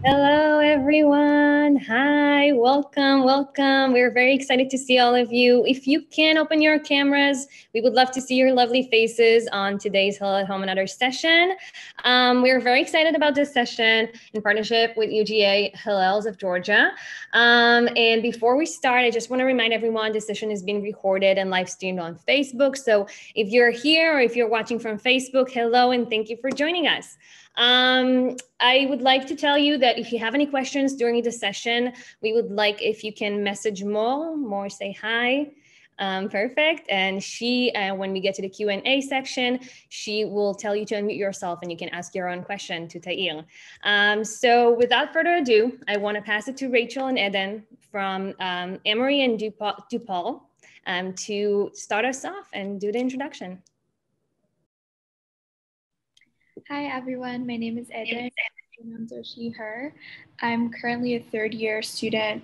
Hello, everyone. Hi, welcome, welcome. We're very excited to see all of you. If you can open your cameras, we would love to see your lovely faces on today's Hello at Home and Other session. We're very excited about this session in partnership with UGA Hillels of Georgia. And before we start, I just want to remind everyone this session is being recorded and live streamed on Facebook. So if you're here or if you're watching from Facebook, hello and thank you for joining us. I would like to tell you that if you have any questions during the session, we would like if you can message More say hi. Perfect. And she, when we get to the Q&A section, she will tell you to unmute yourself and you can ask your own question to Tair. So without further ado, I want to pass it to Rachel and Eden from Emory and DePaul to start us off and do the introduction. Hi everyone, my name is Eden. Pronouns are she, her. I'm currently a third-year student,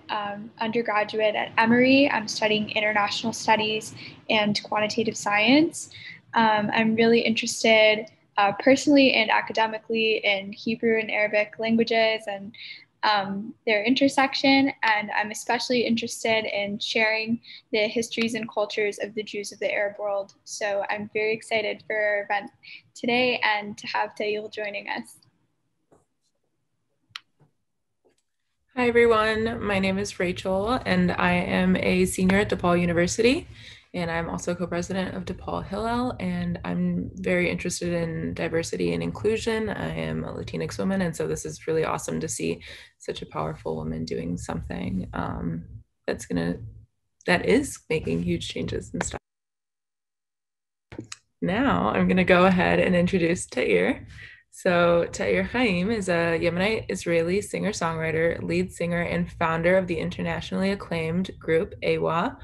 undergraduate at Emory. I'm studying international studies and quantitative science. I'm really interested personally and academically in Hebrew and Arabic languages and their intersection, and I'm especially interested in sharing the histories and cultures of the Jews of the Arab world. So I'm very excited for our event today and to have Tair joining us. Hi everyone, my name is Rachel and I am a senior at DePaul University, and I'm also co-president of DePaul Hillel, and I'm very interested in diversity and inclusion. I am a Latinx woman, and so this is really awesome to see such a powerful woman doing something that is making huge changes and stuff. Now I'm gonna go ahead and introduce Tair. So Tair Haim is a Yemenite Israeli singer-songwriter, lead singer, and founder of the internationally acclaimed group AWA,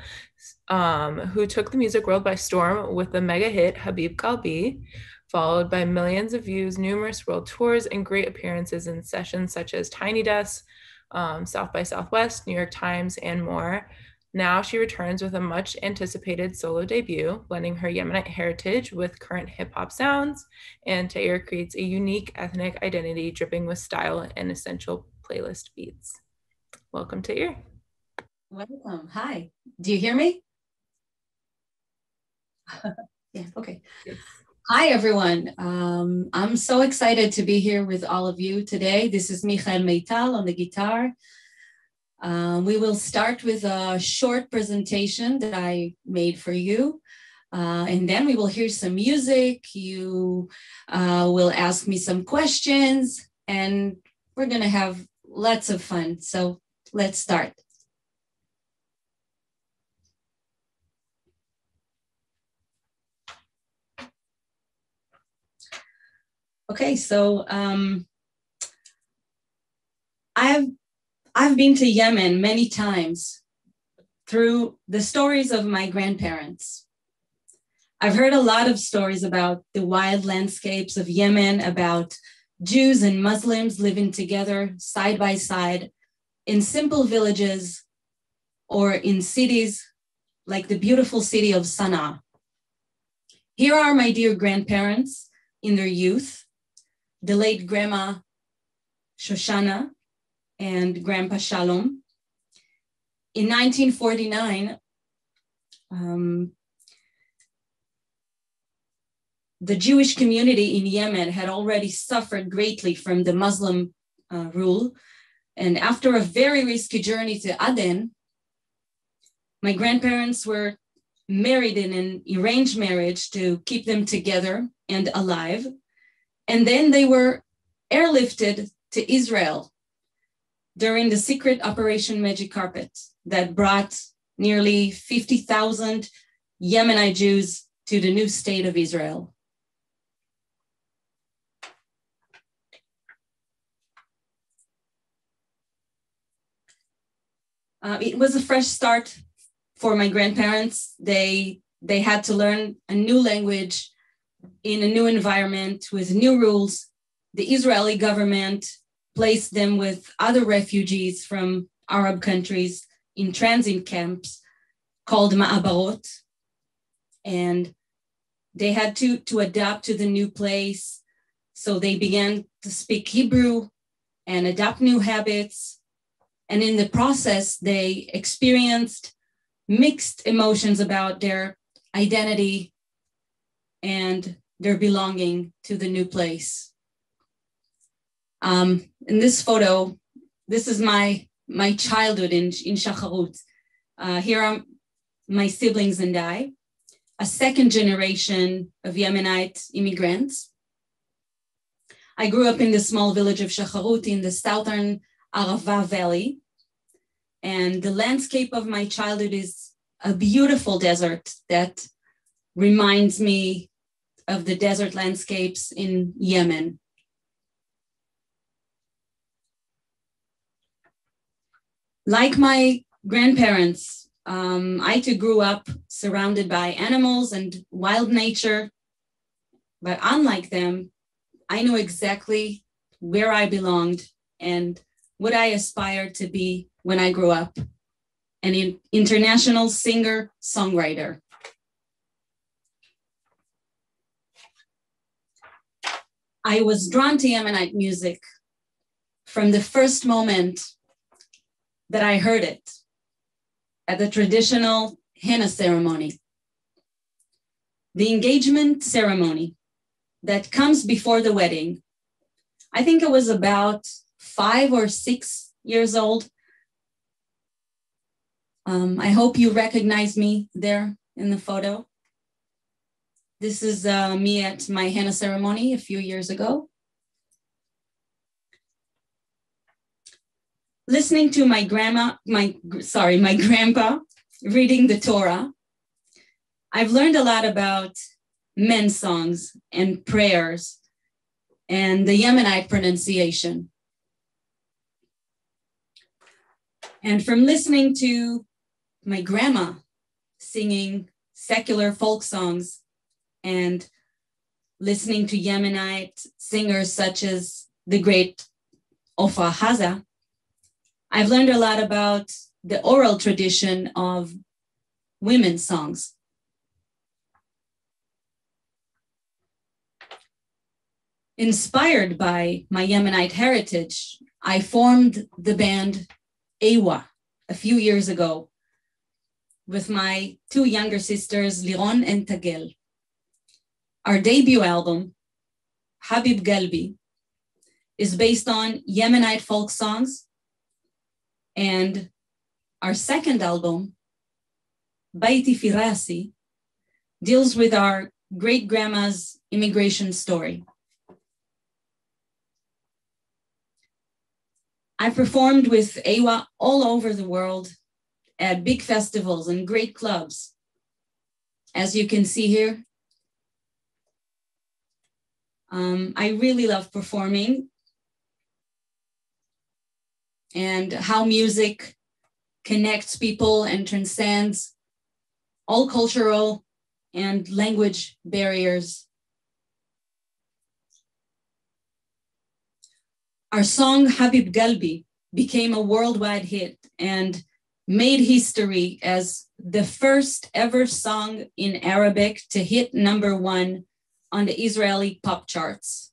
who took the music world by storm with the mega hit Habib Kalbi, followed by millions of views, numerous world tours, and great appearances in sessions such as Tiny Desk, South by Southwest, New York Times, and more. Now she returns with a much anticipated solo debut, blending her Yemenite heritage with current hip hop sounds, and Tair creates a unique ethnic identity dripping with style and essential playlist beats. Welcome, Tair. Welcome. Hi. Do you hear me? Yeah, okay. Yes. Hi, everyone. I'm so excited to be here with all of you today. This is Michael Meital on the guitar. We will start with a short presentation that I made for you, and then we will hear some music. You will ask me some questions, and we're going to have lots of fun. So let's start. Okay, so I've been to Yemen many times through the stories of my grandparents. I've heard a lot of stories about the wild landscapes of Yemen, about Jews and Muslims living together side by side in simple villages or in cities like the beautiful city of Sana'a. Here are my dear grandparents in their youth, the late Grandma Shoshana and Grandpa Shalom. In 1949, the Jewish community in Yemen had already suffered greatly from the Muslim rule. And after a very risky journey to Aden, my grandparents were married in an arranged marriage to keep them together and alive. And then they were airlifted to Israel during the secret Operation Magic Carpet that brought nearly 50,000 Yemenite Jews to the new state of Israel. It was a fresh start for my grandparents. They had to learn a new language in a new environment with new rules. The Israeli government placed them with other refugees from Arab countries in transit camps called ma'abarot. And they had to adapt to the new place. So they began to speak Hebrew and adopt new habits. And in the process, they experienced mixed emotions about their identity and their belonging to the new place. In this photo, this is my childhood in Shacharut. Here are my siblings and I, a second generation of Yemenite immigrants. I grew up in the small village of Shacharut in the southern Arava Valley. And the landscape of my childhood is a beautiful desert that reminds me of the desert landscapes in Yemen. Like my grandparents, I too grew up surrounded by animals and wild nature, but unlike them, I knew exactly where I belonged and what I aspired to be when I grew up, an international singer-songwriter. I was drawn to Yemenite music from the first moment that I heard it at the traditional henna ceremony, the engagement ceremony that comes before the wedding. I think I was about 5 or 6 years old. I hope you recognize me there in the photo. This is me at my henna ceremony a few years ago. Listening to my grandpa reading the Torah, I've learned a lot about men's songs and prayers and the Yemenite pronunciation. And from listening to my grandma singing secular folk songs and listening to Yemenite singers such as the great Ofra Haza, I've learned a lot about the oral tradition of women's songs. Inspired by my Yemenite heritage, I formed the band Ewa a few years ago with my 2 younger sisters, Liron and Tagel. Our debut album, Habib Galbi, is based on Yemenite folk songs, and our second album, Baiti Firasi, deals with our great-grandma's immigration story. I performed with Ewa all over the world at big festivals and great clubs. As you can see here, I really love performing and how music connects people and transcends all cultural and language barriers. Our song Habib Galbi became a worldwide hit and made history as the first ever song in Arabic to hit #1 on the Israeli pop charts.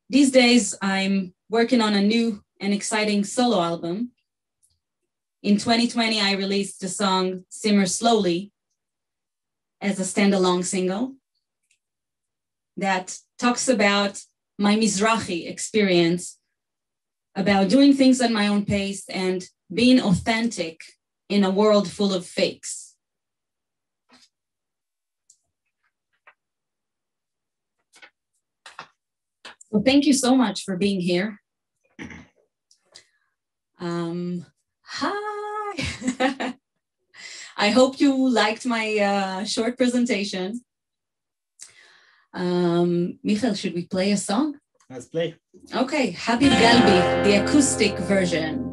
These days, I'm working on a new and exciting solo album. In 2020, I released the song Simmer Slowly as a standalone single that talks about my Mizrahi experience, about doing things at my own pace and being authentic in a world full of fakes. Well, thank you so much for being here. Hi. I hope you liked my short presentation. Michael, should we play a song? Let's play. Okay, Habib Galbi, the acoustic version.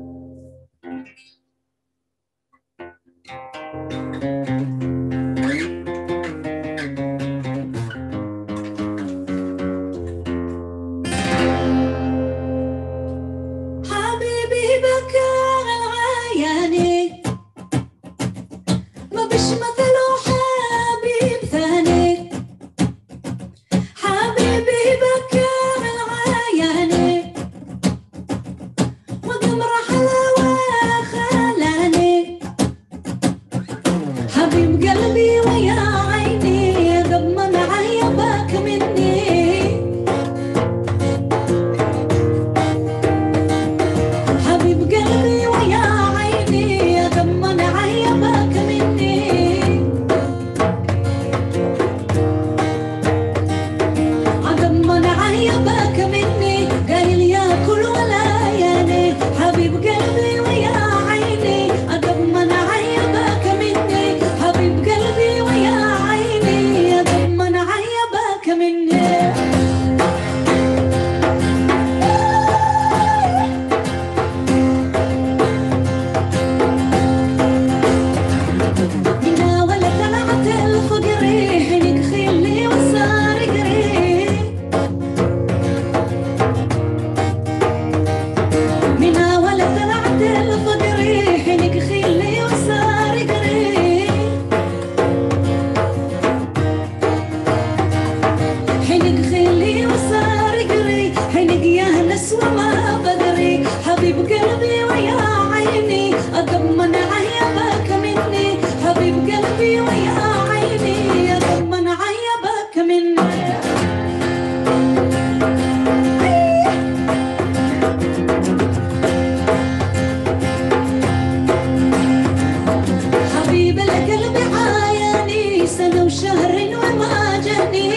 وشهر وما جاني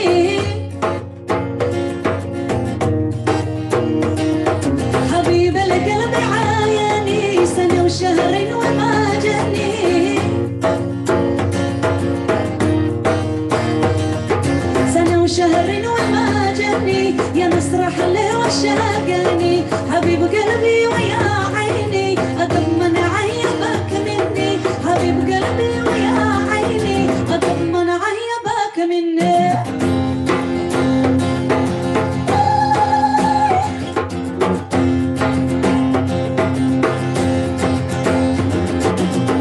حبيب القلب عايني سنة وشهر وما جاني سنة وشهر وما جاني يا مسرح اللي وشاقني حبيب قلبي ويا عيني أطمن عيبك مني حبيب قلبي ويا عيني أطمن عيبك مني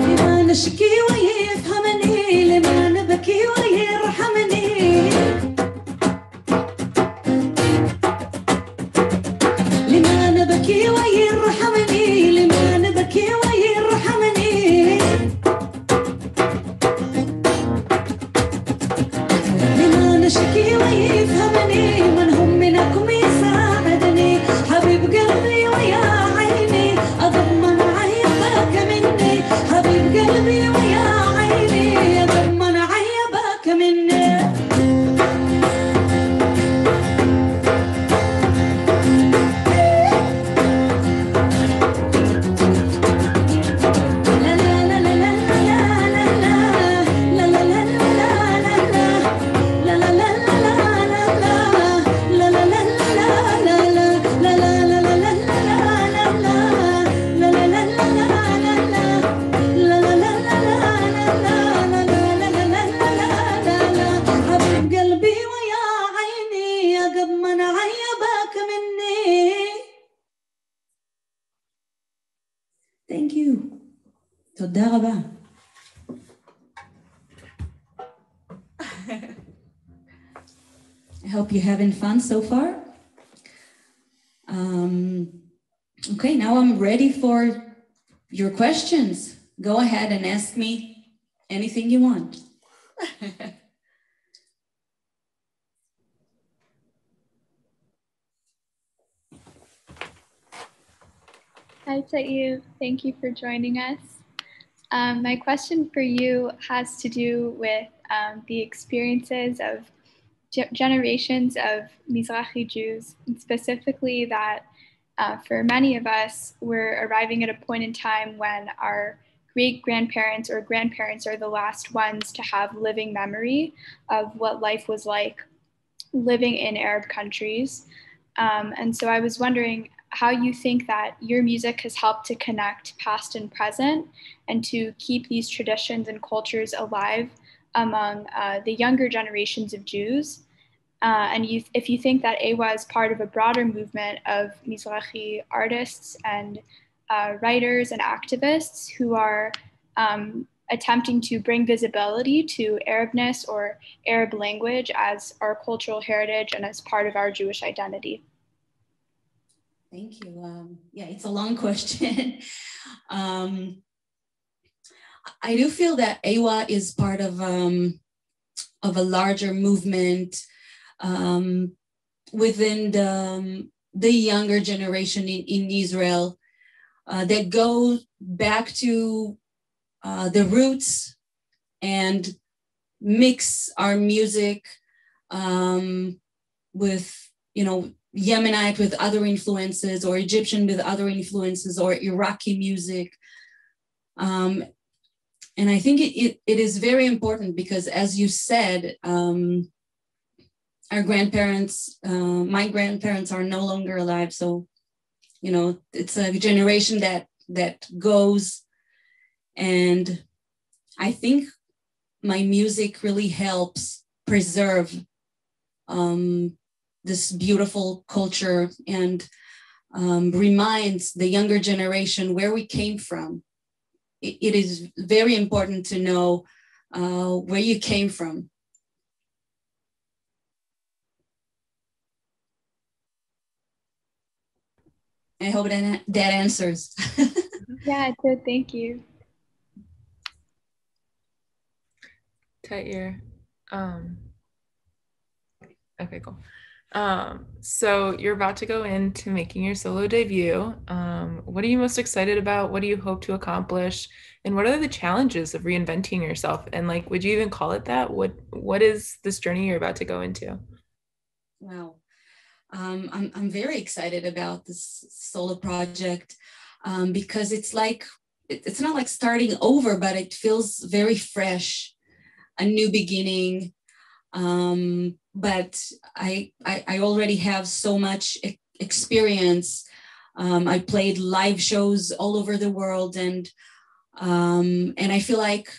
لما نشكي ويفهمني لما نبكي ويرحمني لما نبكي ويرحمني لما نبكي ويرحمني لما نشكي ويفهمني من هم منكم يساعدني حبيب قلبي ويا عيني أضمن عيبك مني حبيب قلبي ويا عيني أضمن عيبك مني Thank you. תודה רבה. I hope you're having fun so far. Okay, now I'm ready for your questions. Go ahead and ask me anything you want. Hi, Tair. Thank you for joining us. My question for you has to do with the experiences of generations of Mizrahi Jews, and specifically that for many of us, we're arriving at a point in time when our great-grandparents or grandparents are the last ones to have living memory of what life was like living in Arab countries. And so I was wondering how you think that your music has helped to connect past and present and to keep these traditions and cultures alive among the younger generations of Jews. And if you think that AWA is part of a broader movement of Mizrahi artists and writers and activists who are attempting to bring visibility to Arabness or Arab language as our cultural heritage and as part of our Jewish identity. Thank you. Yeah, it's a long question. I do feel that AWA is part of a larger movement within the younger generation in Israel that goes back to the roots and mix our music with, Yemenite with other influences, or Egyptian with other influences, or Iraqi music. And I think it is very important because, as you said, our grandparents, my grandparents are no longer alive. So, it's a generation that goes. And I think my music really helps preserve this beautiful culture and reminds the younger generation where we came from. It is very important to know where you came from. I hope that answers. Yeah, it did. Thank you. Tair. Okay, cool. So you're about to go into making your solo debut. What are you most excited about? What do you hope to accomplish? And what are the challenges of reinventing yourself? And like, would you even call it that? What is this journey you're about to go into? Wow. I'm very excited about this solo project because it's like, it's not like starting over, but it feels very fresh, a new beginning. But I already have so much experience. I played live shows all over the world, and I feel like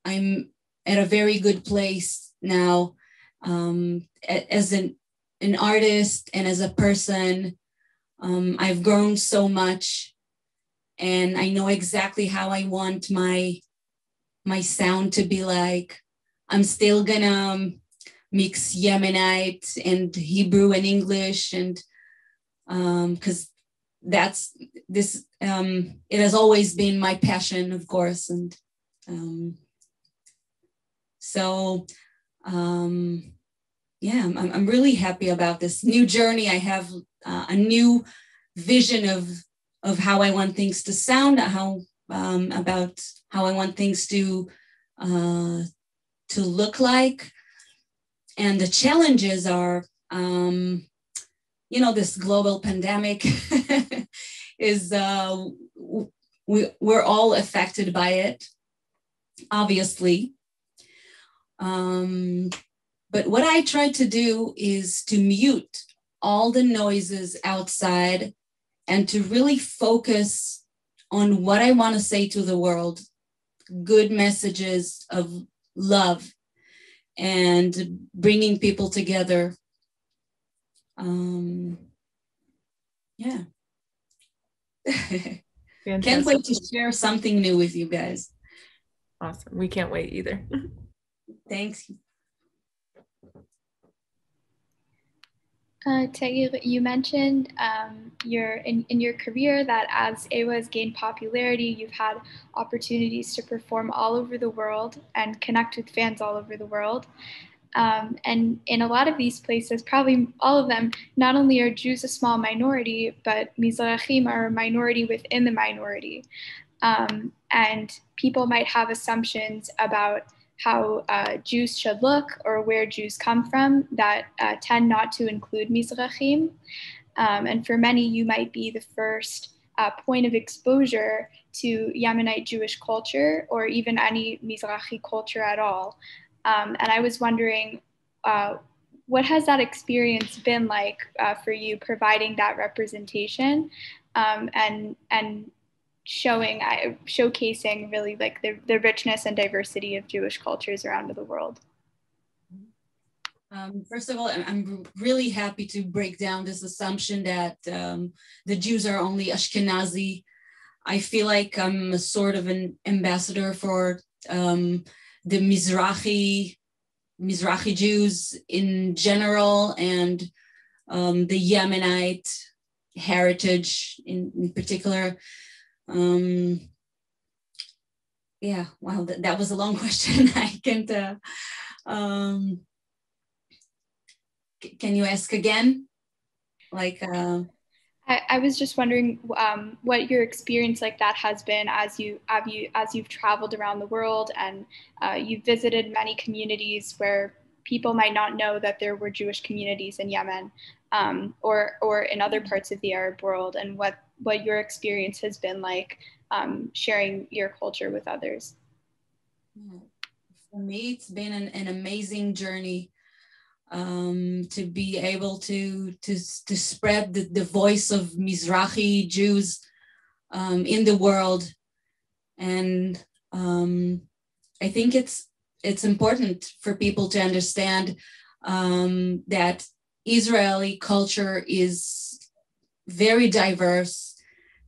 I'm at a very good place now as an artist and as a person. I've grown so much, and I know exactly how I want my sound to be like. I'm still gonna mix Yemenite and Hebrew and English, and because that's this it has always been my passion, of course. And so yeah, I'm really happy about this new journey. I have a new vision of how I want things to sound, about how I want things to look like. And the challenges are, this global pandemic is, we're all affected by it, obviously. But what I try to do is to mute all the noises outside and to really focus on what I want to say to the world, good messages of love and bringing people together. Yeah. Can't wait to share something new with you guys. Awesome. We can't wait either. Thanks. Tair, you mentioned in your career that as AWA has gained popularity, you've had opportunities to perform all over the world and connect with fans all over the world. And in a lot of these places, probably all of them, not only are Jews a small minority, but Mizrahim are a minority within the minority. And people might have assumptions about how Jews should look or where Jews come from that tend not to include Mizrahim. And for many, you might be the first point of exposure to Yemenite Jewish culture or even any Mizrahi culture at all. And I was wondering, what has that experience been like for you, providing that representation and showcasing really like the richness and diversity of Jewish cultures around the world? First of all, I'm really happy to break down this assumption that the Jews are only Ashkenazi. I feel like I'm a sort of an ambassador for the Mizrahi Jews in general, and the Yemenite heritage in particular. Yeah, wow, that was a long question. I can't. Can you ask again? Like. I was just wondering what your experience like that has been as you've traveled around the world and you've visited many communities where people might not know that there were Jewish communities in Yemen or in other parts of the Arab world, and what your experience has been like sharing your culture with others. For me, it's been an amazing journey. To be able to spread the voice of Mizrahi Jews in the world, and I think it's important for people to understand that Israeli culture is very diverse,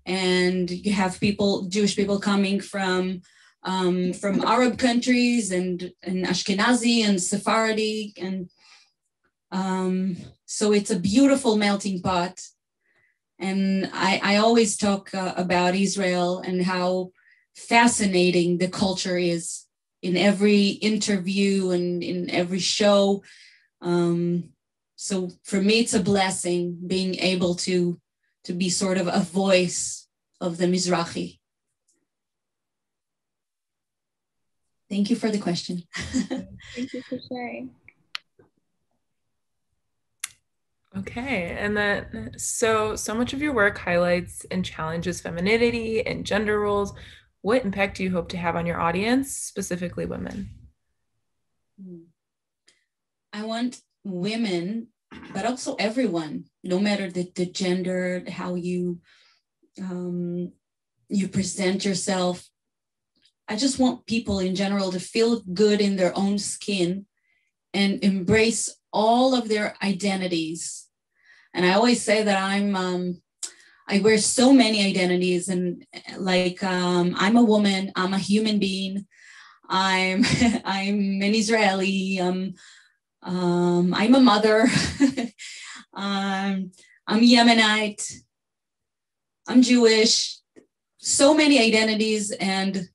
and you have Jewish people coming from Arab countries and Ashkenazi and Sephardi, and so it's a beautiful melting pot. And I always talk about Israel and how fascinating the culture is in every interview and in every show. So for me, it's a blessing being able to be sort of a voice of the Mizrahi. Thank you for the question. Thank you for sharing. Okay, and then so much of your work highlights and challenges femininity and gender roles. What impact do you hope to have on your audience, specifically women? I want women, but also everyone, no matter the gender, how you present yourself. I just want people in general to feel good in their own skin and embrace all of their identities. And I always say that I wear so many identities, and like I'm a woman, I'm a human being, I'm an Israeli, I'm a mother, I'm Yemenite, I'm Jewish. So many identities, and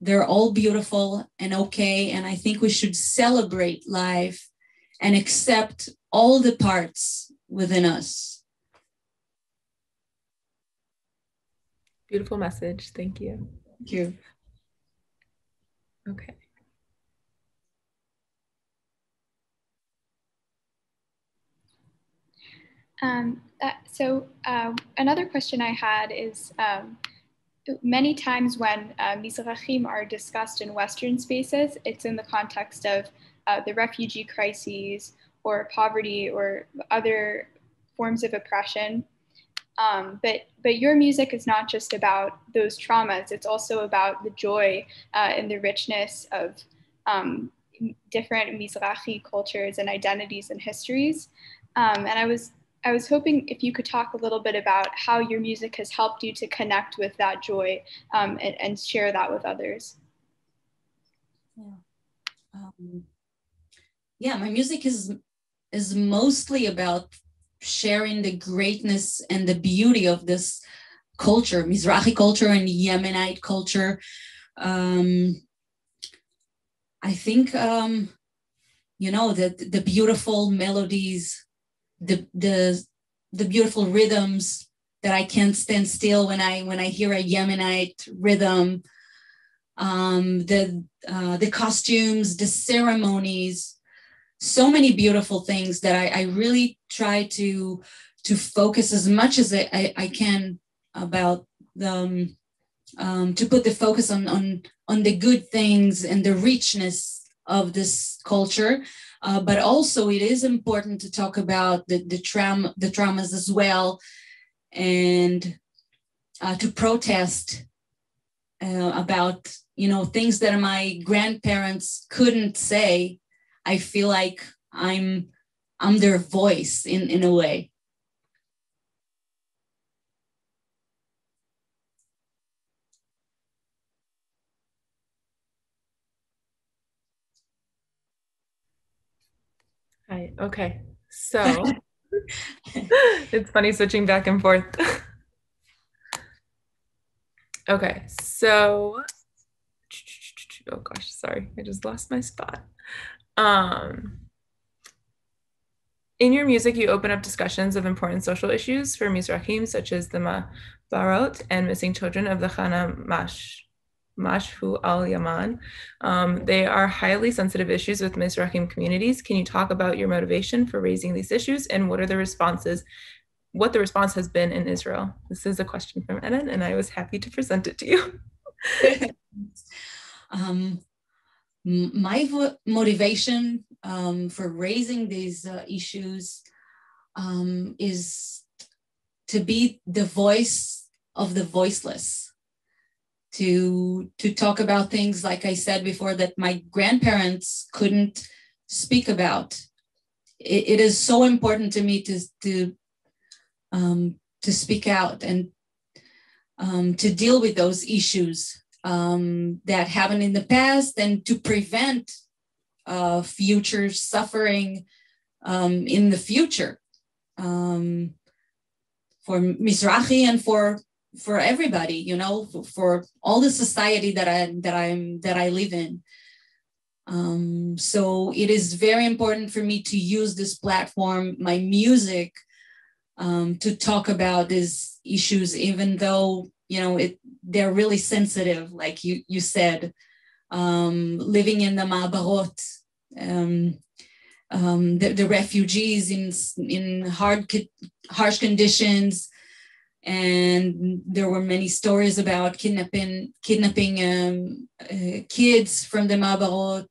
they're all beautiful and okay. And I think we should celebrate life and accept all the parts within us. Beautiful message. Thank you. Thank you. Okay. Another question I had is, many times when Mizrahim are discussed in Western spaces, it's in the context of the refugee crises or poverty or other forms of oppression. But your music is not just about those traumas, it's also about the joy and the richness of different Mizrahi cultures and identities and histories. And I was hoping if you could talk a little bit about how your music has helped you to connect with that joy and share that with others. Yeah, my music is mostly about sharing the greatness and the beauty of this culture, Mizrahi culture and Yemenite culture. I think, the beautiful melodies, the beautiful rhythms that I can't stand still when I hear a Yemenite rhythm, the costumes, the ceremonies, so many beautiful things that I really try to focus as much as I can about them, to put the focus on the good things and the richness of this culture. But also it is important to talk about the traumas as well, and to protest about, things that my grandparents couldn't say. I feel like I'm their voice in a way. Hi. Okay. So it's funny switching back and forth. Okay. So, oh gosh, sorry. I just lost my spot. In your music, you open up discussions of important social issues for Mizrahim, such as the Ma'barot and missing children of the Chana Mashhu al-Yaman. They are highly sensitive issues with Mizrahim communities. Can you talk about your motivation for raising these issues and what the response has been in Israel? This is a question from Eden, and I was happy to present it to you. My motivation for raising these issues is to be the voice of the voiceless, to talk about things, like I said before, that my grandparents couldn't speak about. It is so important to me to speak out and to deal with those issues that happened in the past, and to prevent future suffering in the future for Mizrahi and for everybody, for all the society that I live in. So it is very important for me to use this platform, my music, to talk about these issues, even though, you know, they're really sensitive, like you said, living in the Ma'abarot, the refugees in harsh conditions. And there were many stories about kidnapping kids from the Ma'abarot.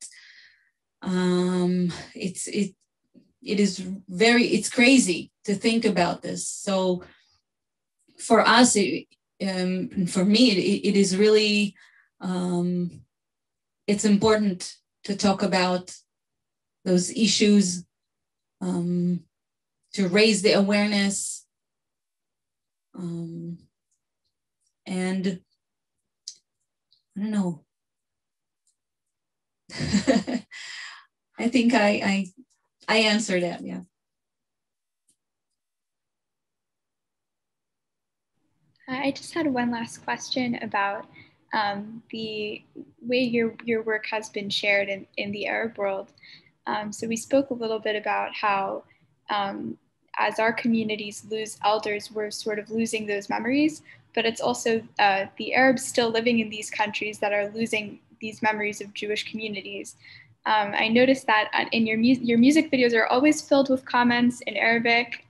It's crazy to think about this. So for us, for me, it is really, it's important to talk about those issues, to raise the awareness. And I don't know. I think I answered that, yeah. I just had one last question about the way your work has been shared in the Arab world. So we spoke a little bit about how as our communities lose elders, we're sort of losing those memories, but it's also the Arabs still living in these countries that are losing these memories of Jewish communities. I noticed that in your music videos are always filled with comments in Arabic.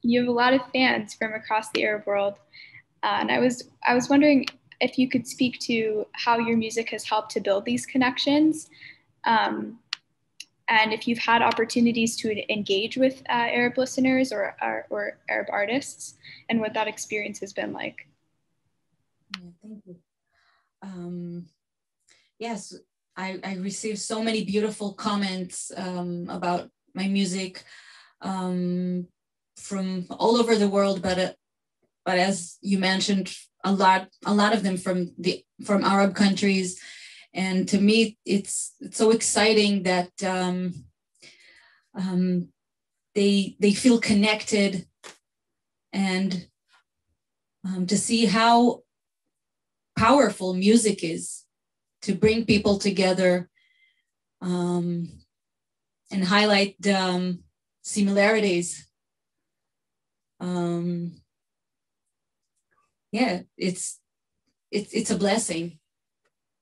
You have a lot of fans from across the Arab world. And I was wondering if you could speak to how your music has helped to build these connections, and if you've had opportunities to engage with Arab listeners or Arab artists, and what that experience has been like. Yeah, thank you. Yes, I received so many beautiful comments about my music from all over the world, but as you mentioned, a lot of them from Arab countries. And to me, it's so exciting that they feel connected, and to see how powerful music is to bring people together, and highlight the similarities. Yeah, it's a blessing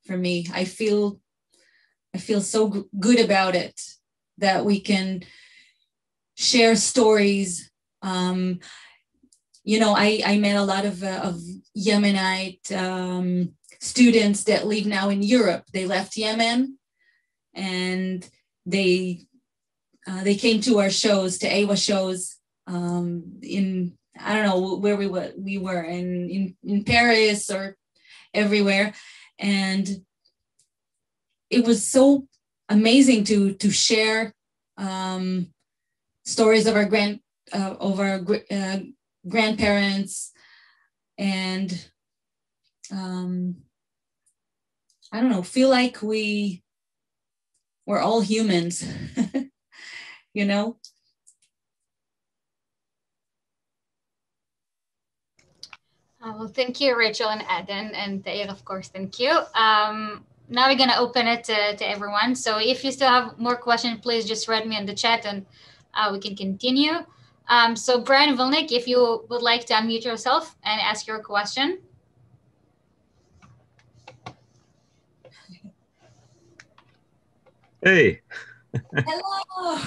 for me. I feel so good about it, that we can share stories. You know, I met a lot of Yemenite students that live now in Europe. They left Yemen, and they came to our shows, to AWA shows, in, I don't know where we were in Paris or everywhere. And it was so amazing to share stories of our grandparents, and I don't know, feel like we're all humans, you know? Well, thank you, Rachel and Eden, and Tair, of course, thank you. Now we're going to open it to everyone. So if you still have more questions, please just write me in the chat, and we can continue. So Brian Vilnick, if you would like to unmute yourself and ask your question. Hey. Hello.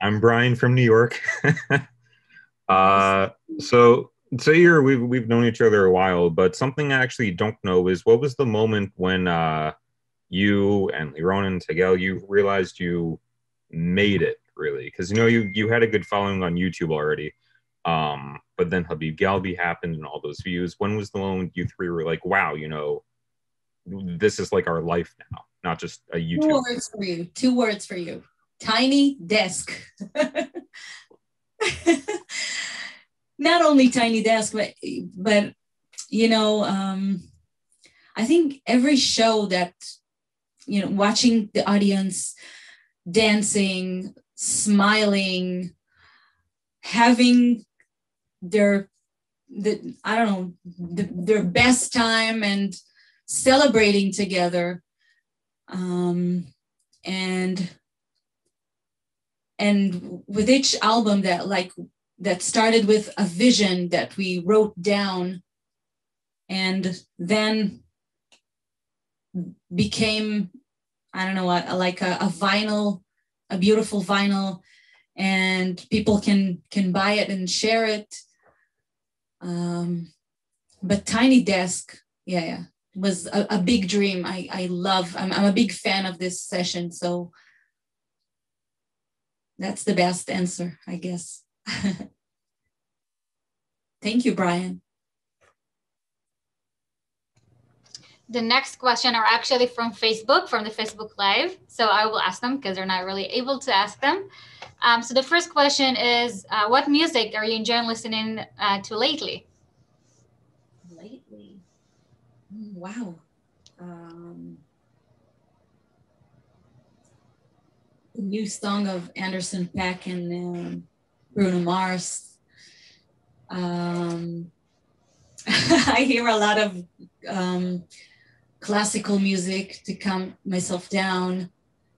I'm Brian from New York. So Tair, we've known each other a while, but something I actually don't know is, what was the moment when you and Liron and Tegel, you realized you made it, really? Because, you know, you had a good following on YouTube already, but then Habib Galbi happened and all those views. When was the moment you three were like, wow, you know, this is like our life now, not just a YouTube? Two words for you. Tiny desk. Not only tiny desk, but you know, I think every show that, you know, watching the audience dancing, smiling, having their best time, and celebrating together. And with each album that started with a vision that we wrote down and then became, I don't know what, like a vinyl, a beautiful vinyl, and people can buy it and share it. But Tiny Desk, was a big dream. I'm a big fan of this session, so that's the best answer, I guess. Thank you, Brian. The next question are actually from Facebook, from the Facebook Live. So I will ask them because they're not really able to ask them. So the first question is, what music are you enjoying listening to lately? Lately? Wow. The new song of Anderson .Paak and Bruno Mars. I hear a lot of classical music to calm myself down.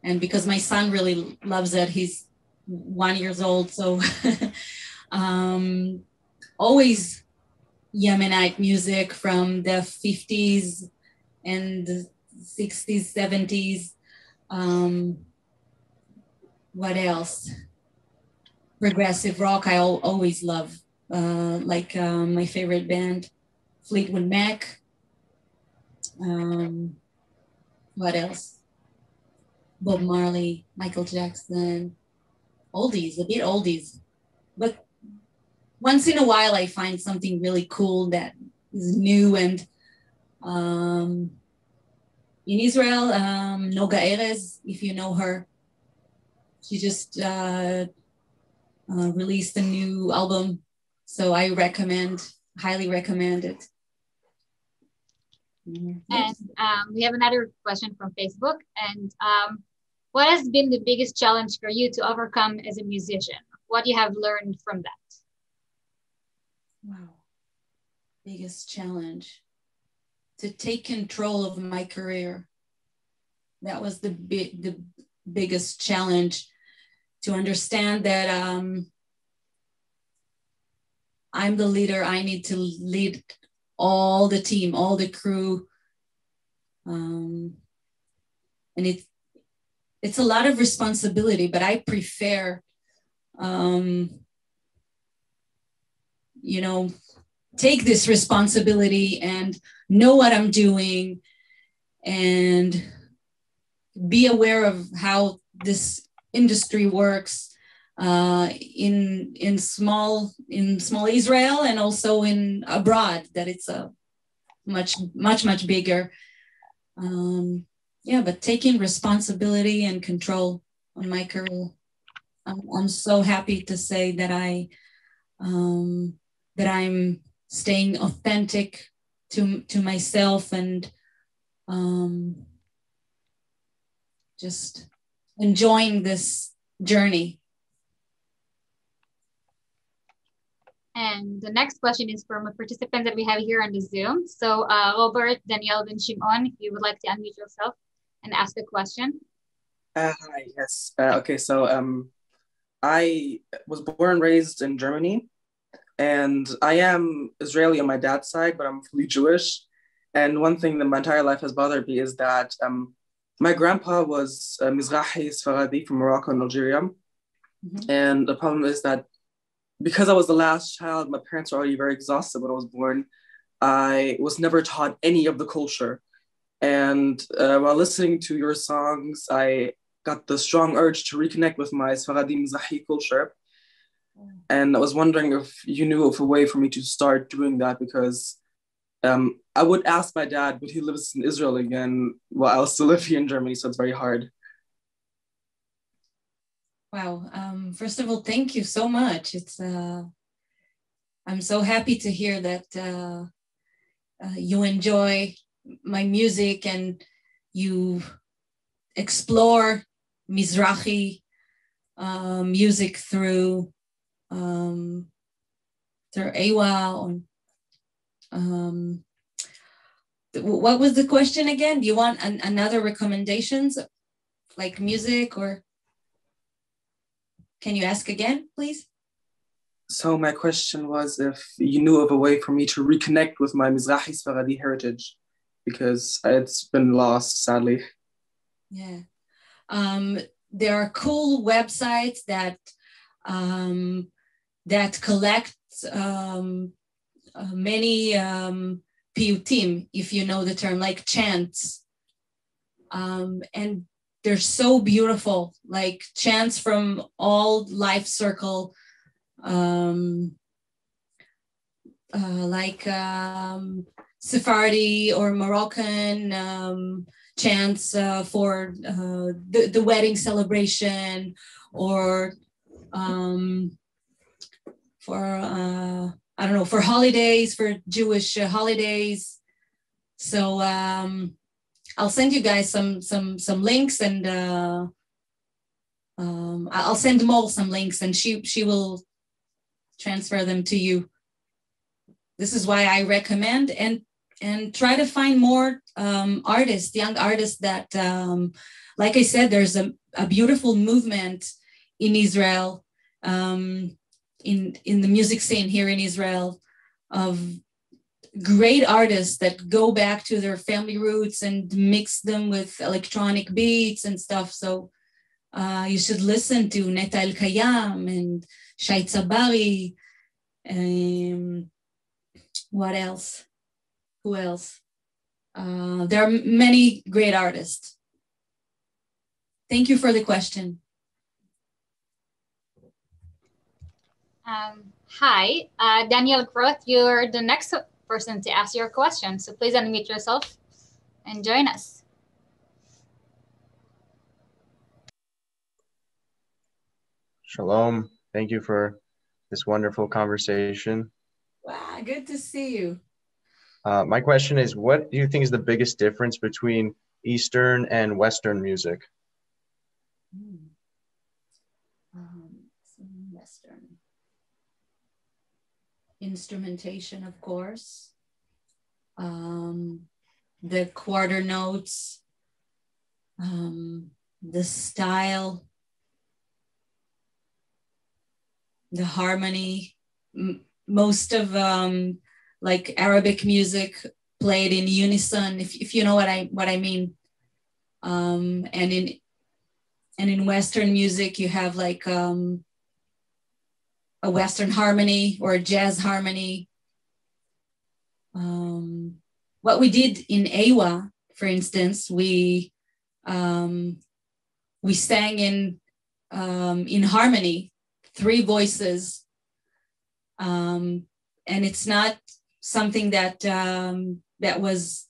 And because my son really loves it, he's 1 year old. So always Yemenite music from the 50s and the 60s, 70s. What else? Progressive rock, I always love. My favorite band, Fleetwood Mac. What else? Bob Marley, Michael Jackson. Oldies, a bit oldies. But once in a while, I find something really cool that is new. And in Israel, Noga Erez, if you know her, she just released a new album. So I highly recommend it. And we have another question from Facebook. And what has been the biggest challenge for you to overcome as a musician? What you have learned from that? Wow. Biggest challenge. To take control of my career. That was the biggest challenge. To understand that I'm the leader. I need to lead all the team, all the crew. And it's a lot of responsibility, but I prefer, take this responsibility and know what I'm doing and be aware of how this industry works in small Israel and also in abroad, that it's a much bigger. But taking responsibility and control on my career. I'm so happy to say that I'm staying authentic to myself and just enjoying this journey. And the next question is from a participant that we have here on the Zoom. So Robert Daniel Ben Shimon, if you would like to unmute yourself and ask a question. Hi, yes. Okay, so I was born and raised in Germany, and I am Israeli on my dad's side, but I'm fully Jewish. And one thing that my entire life has bothered me is that my grandpa was Mizrahi Sfaradi from Morocco and Algeria. Mm-hmm. And the problem is that because I was the last child, my parents were already very exhausted when I was born. I was never taught any of the culture. And while listening to your songs, I got the strong urge to reconnect with my Sfaradi Mizrahi culture. And I was wondering if you knew of a way for me to start doing that, because I would ask my dad, but he lives in Israel again while I still live here in Germany, so it's very hard. Wow. First of all, thank you so much. I'm so happy to hear that you enjoy my music and you explore Mizrahi music through AWA. what was the question again? Do you want another recommendations, like music, or can you ask again, please? So my question was if you knew of a way for me to reconnect with my Mizrahi Sfaradi heritage, because it's been lost, sadly. Yeah. There are cool websites that that collect many piyutim, if you know the term, like chants. And they're so beautiful, like chants from all life circle, like Sephardi or Moroccan chants for the wedding celebration, or for I don't know, for holidays, for Jewish holidays. So I'll send you guys some links, and I'll send Mol some links, and she will transfer them to you. This is why I recommend, and try to find more artists, young artists that, like I said, there's a beautiful movement in Israel, in the music scene here in Israel, of great artists that go back to their family roots and mix them with electronic beats and stuff. So you should listen to Neta El Kayam and Shai Tzabari. What else? Who else? There are many great artists. Thank you for the question. Hi, Daniel Groth, you're the next person to ask your question. So please unmute yourself and join us. Shalom. Thank you for this wonderful conversation. Wow, good to see you. My question is, what do you think is the biggest difference between Eastern and Western music? Western. Instrumentation, of course. The quarter notes, the style, the harmony. Most of like Arabic music played in unison, if you know what I mean. And in Western music, you have like a Western harmony or a jazz harmony. What we did in Ewa, for instance, we sang in harmony, 3 voices, and it's not something that that was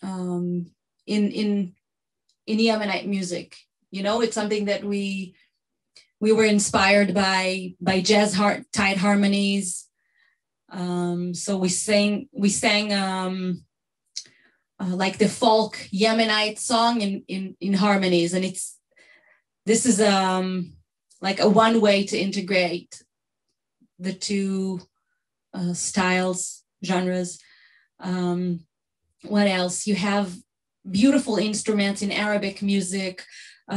in Yemenite music. You know, it's something that we were inspired by jazz tight harmonies. So we sang like the folk Yemenite song in harmonies, and this is like a one way to integrate the 2 styles, genres. What else? You have beautiful instruments in Arabic music,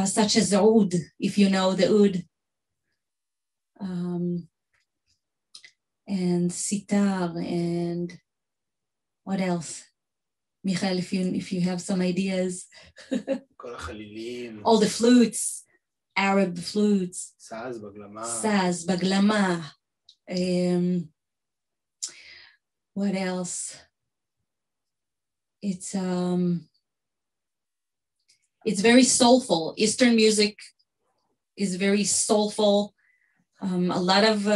such as the oud, if you know the oud, and sitar, and what else? Michael, if you have some ideas. All the flutes, Arab flutes. Saz, baglama. What else? It's very soulful. Eastern music is very soulful. A lot of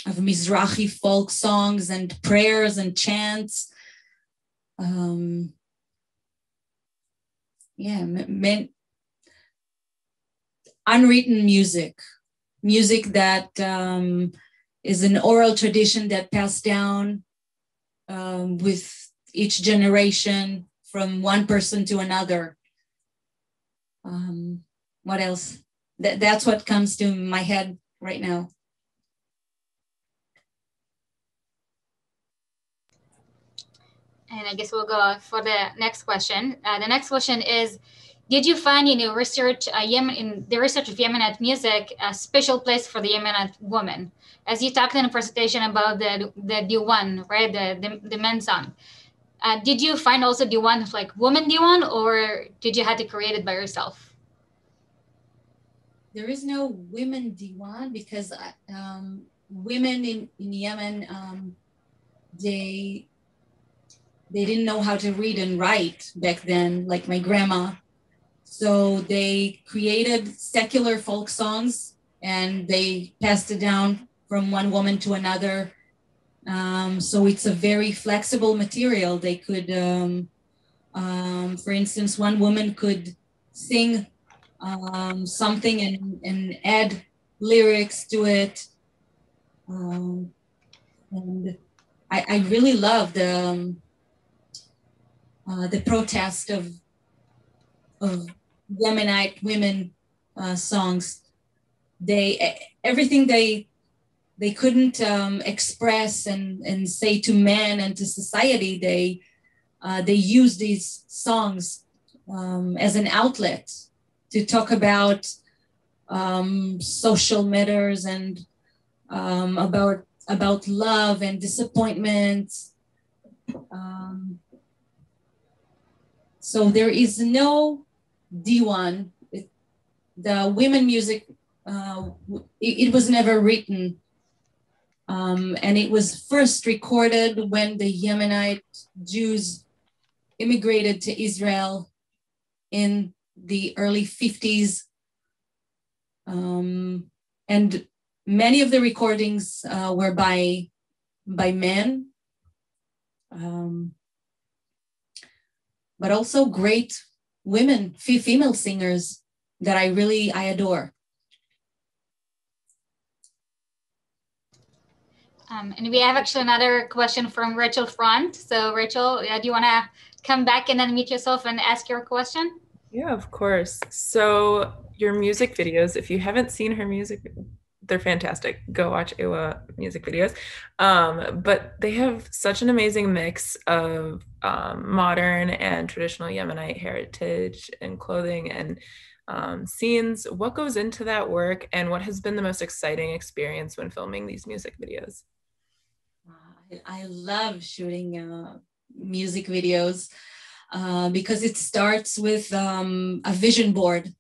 Mizrahi folk songs and prayers and chants. Unwritten music that is an oral tradition that passed down with each generation from one person to another. What else? That's what comes to my head right now. And I guess we'll go for the next question. The next question is, did you find in your research, in the research of Yemenite music, a special place for the Yemenite woman? As you talked in a presentation about the diwan, right, the men's song. Did you find also diwan like woman diwan, or did you have to create it by yourself? There is no women diwan because women in Yemen, they didn't know how to read and write back then, like my grandma. So they created secular folk songs and they passed it down from one woman to another. So it's a very flexible material. They could, for instance, one woman could sing something and add lyrics to it. And I really love the protest of Yemenite women songs. Everything they couldn't express and say to men and to society, they use these songs as an outlet to talk about social matters and about love and disappointment. So there is no diwan. The women music, it was never written. And it was first recorded when the Yemenite Jews immigrated to Israel in the early 50s. And many of the recordings were by men, but also great women, female singers that I adore. And we have actually another question from Rachel Front. So Rachel, do you want to come back and unmute yourself and ask your question? Yeah, of course. So your music videos, if you haven't seen her music, they're fantastic. Go watch Ewa music videos. But they have such an amazing mix of modern and traditional Yemenite heritage and clothing and scenes. What goes into that work, and what has been the most exciting experience when filming these music videos? I love shooting music videos because it starts with a vision board.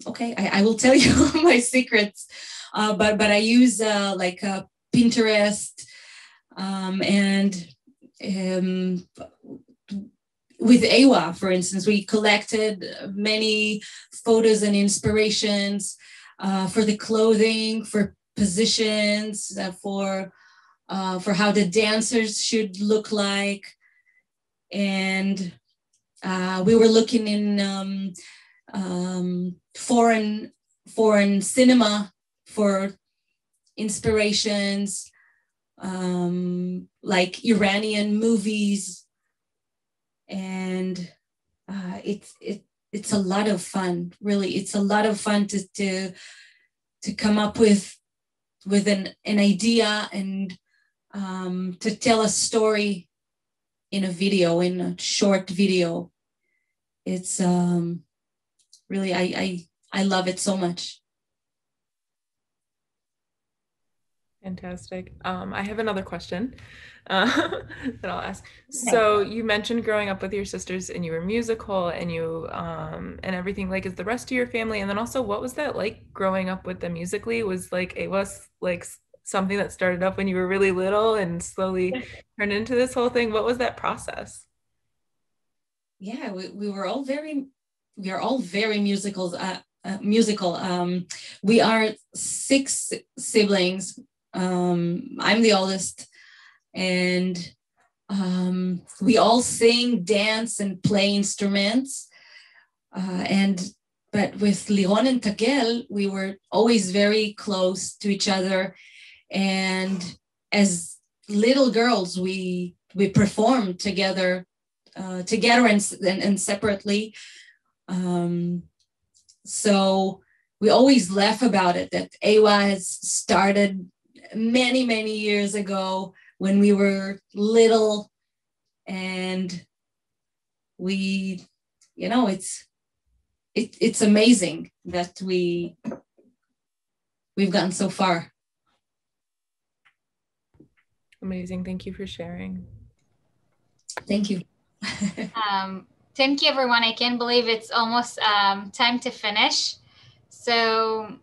Okay, I will tell you my secrets, but I use like Pinterest and with Ewa, for instance, we collected many photos and inspirations for the clothing, for positions, for how the dancers should look like. And we were looking in foreign cinema for inspirations, like Iranian movies. And it's a lot of fun, really. It's a lot of fun to come up with an idea and to tell a story in a video, in a short video. It's really, I love it so much. Fantastic. I have another question that I'll ask. So you mentioned growing up with your sisters and you were musical and you and everything. Like, is the rest of your family? And then also, what was that like growing up with them musically? Was like it was like something that started up when you were really little and slowly turned into this whole thing? What was that process? Yeah, we are all very musical. We are 6 siblings. I'm the oldest, and we all sing, dance, and play instruments. But with Liron and Tagel, we were always very close to each other. And as little girls, we performed together and separately. So we always laugh about it, that Ewa has started many years ago when we were little, and we, you know, it's amazing that we've gotten so far. Amazing. Thank you for sharing. Thank you. Thank you, everyone. I can't believe it's almost time to finish. So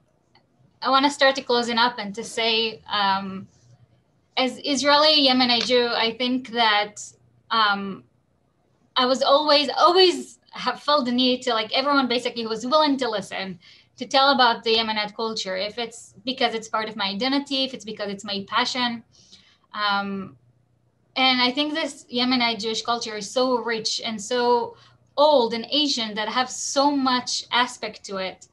I want to start to closing up and to say, as Israeli Yemenite Jew, I think that I was always have felt the need to, like, everyone basically who was willing to listen, to tell about the Yemenite culture, if it's because it's part of my identity, if it's because it's my passion. And I think this Yemenite Jewish culture is so rich and so old and Asian that have so much aspect to it.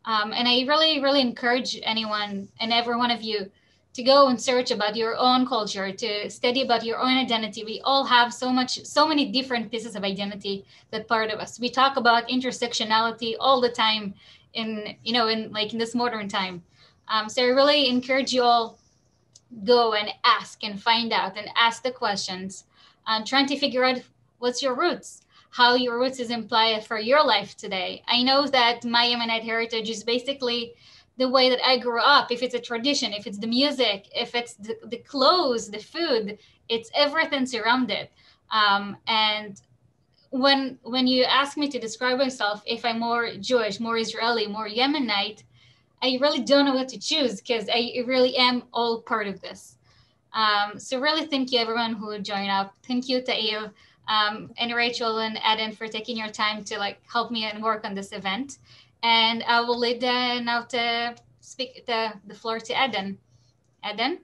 And I really, really encourage anyone and every one of you to go and search about your own culture, to study about your own identity. We all have so many different pieces of identity that part of us. We talk about intersectionality all the time in this modern time. So I really encourage you all, go and ask and find out and ask the questions, trying to figure out what's your roots, how your roots is implied for your life today. I know that my Yemenite heritage is basically the way that I grew up. If it's a tradition, if it's the music, if it's the clothes, the food, it's everything surrounded. And when you ask me to describe myself, if I'm more Jewish, more Israeli, more Yemenite, I really don't know what to choose because I really am all part of this. So really thank you everyone who joined up. Thank you Tair, and Rachel and Eden for taking your time to help me and work on this event. And I will lead now to speak the floor to Eden. Eden?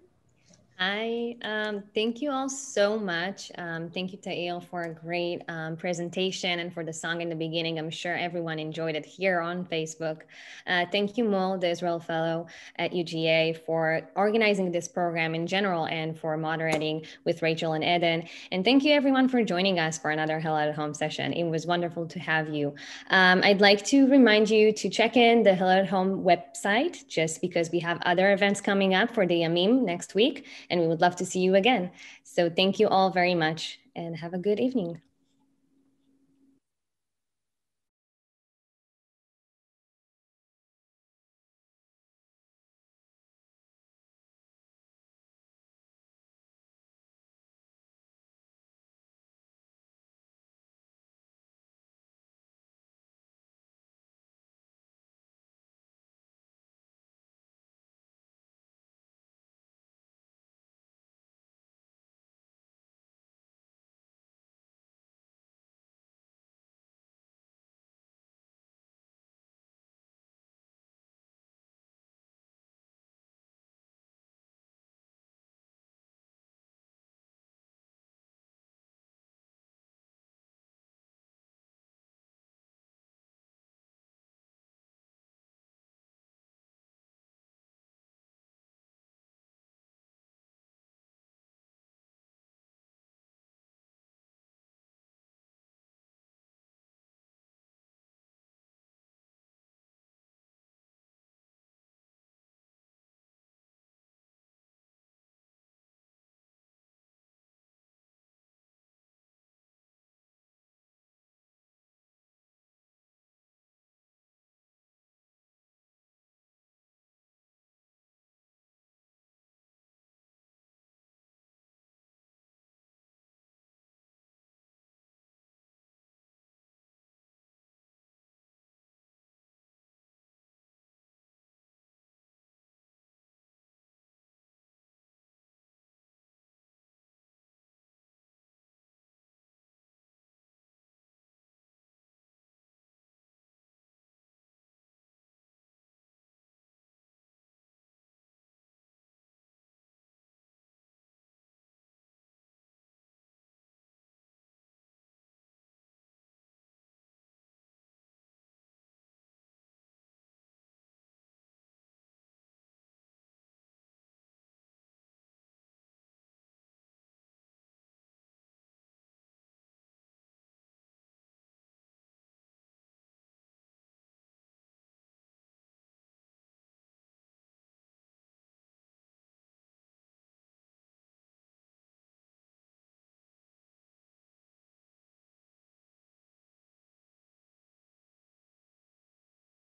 Hi, thank you all so much. Thank you, Tail, for a great presentation and for the song in the beginning. I'm sure everyone enjoyed it here on Facebook. Thank you, Mol, the Israel Fellow at UGA, for organizing this program in general and for moderating with Rachel and Eden. And thank you, everyone, for joining us for another Hillel at Home session. It was wonderful to have you. I'd like to remind you to check in the Hillel at Home website, just because we have other events coming up for the Yamim next week, and we would love to see you again. So thank you all very much and have a good evening.